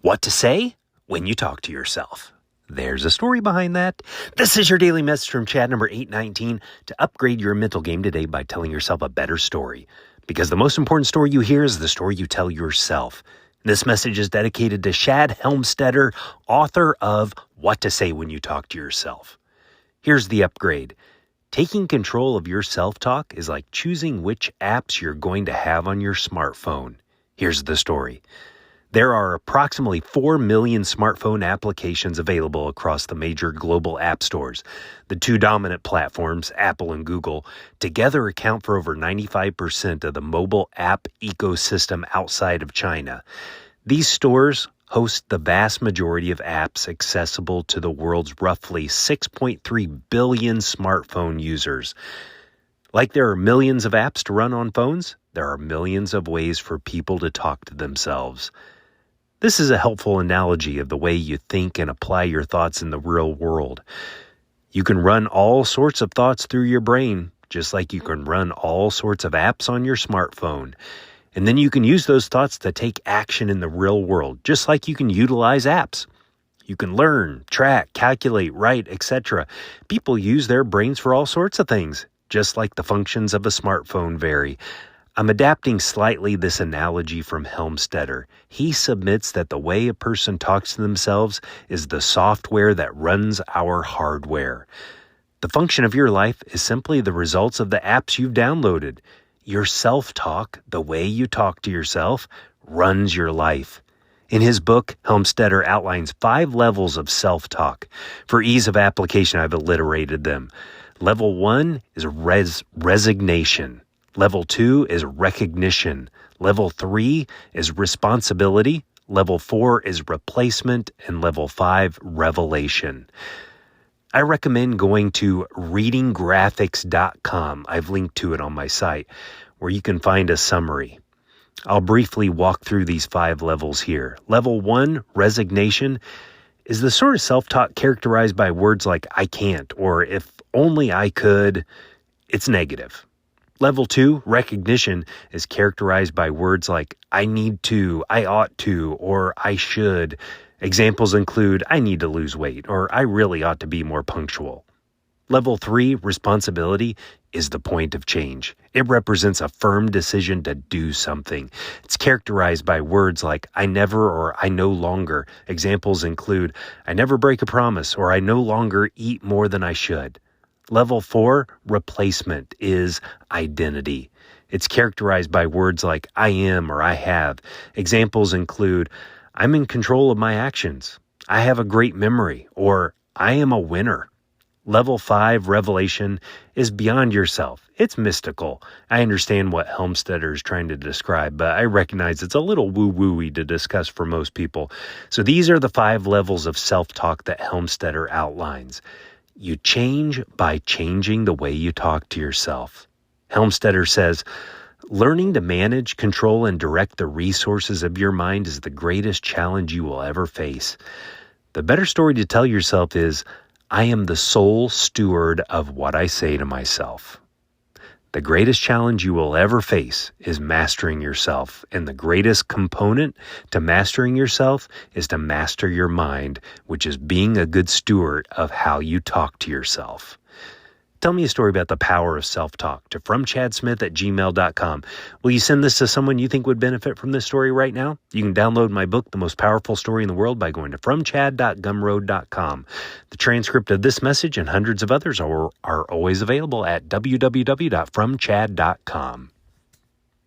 What to say when you talk to yourself. There's a story behind that. This is your daily message from Chad number 819 to upgrade your mental game today by telling yourself a better story. Because the most important story you hear is the story you tell yourself. This message is dedicated to Shad Helmstetter, author of What to Say When You Talk to Yourself. Here's the upgrade. Taking control of your self-talk is like choosing which apps you're going to have on your smartphone. Here's the story. There are approximately 4 million smartphone applications available across the major global app stores. The two dominant platforms, Apple and Google, together account for over 95% of the mobile app ecosystem outside of China. These stores host the vast majority of apps accessible to the world's roughly 6.3 billion smartphone users. Like there are millions of apps to run on phones, there are millions of ways for people to talk to themselves. This is a helpful analogy of the way you think and apply your thoughts in the real world. You can run all sorts of thoughts through your brain, just like you can run all sorts of apps on your smartphone. And then you can use those thoughts to take action in the real world, just like you can utilize apps. You can learn, track, calculate, write, etc. People use their brains for all sorts of things, just like the functions of a smartphone vary. I'm adapting slightly this analogy from Helmstetter. He submits that the way a person talks to themselves is the software that runs our hardware. The function of your life is simply the results of the apps you've downloaded. Your self-talk, the way you talk to yourself, runs your life. In his book, Helmstetter outlines 5 levels of self-talk. For ease of application, I've alliterated them. Level 1 is resignation. Level 2 is recognition. Level 3 is responsibility. Level 4 is replacement. And level 5, revelation. I recommend going to readinggraphics.com. I've linked to it on my site, where you can find a summary. I'll briefly walk through these 5 levels here. Level 1, resignation, is the sort of self-talk characterized by words like I can't or if only I could. It's negative. Level 2, recognition, is characterized by words like I need to, I ought to, or I should. Examples include I need to lose weight or I really ought to be more punctual. Level 3, responsibility, is the point of change. It represents a firm decision to do something. It's characterized by words like I never or I no longer. Examples include I never break a promise or I no longer eat more than I should. Level 4, replacement, is identity. It's characterized by words like I am or I have. Examples include I'm in control of my actions. I have a great memory, or I am a winner. Level 5, revelation, is beyond yourself. It's mystical. I understand what Helmstetter is trying to describe, but I recognize it's a little woo-woo-y to discuss for most people. So these are the 5 levels of self-talk that Helmstetter outlines. You change by changing the way you talk to yourself. Helmstetter says, learning to manage, control, and direct the resources of your mind is the greatest challenge you will ever face. The better story to tell yourself is, I am the sole steward of what I say to myself. The greatest challenge you will ever face is mastering yourself, and the greatest component to mastering yourself is to master your mind, which is being a good steward of how you talk to yourself. Tell me a story about the power of self-talk to fromchadsmith@gmail.com. Will you send this to someone you think would benefit from this story right now? You can download my book, The Most Powerful Story in the World, by going to fromchad.gumroad.com. The transcript of this message and hundreds of others are always available at www.fromchad.com.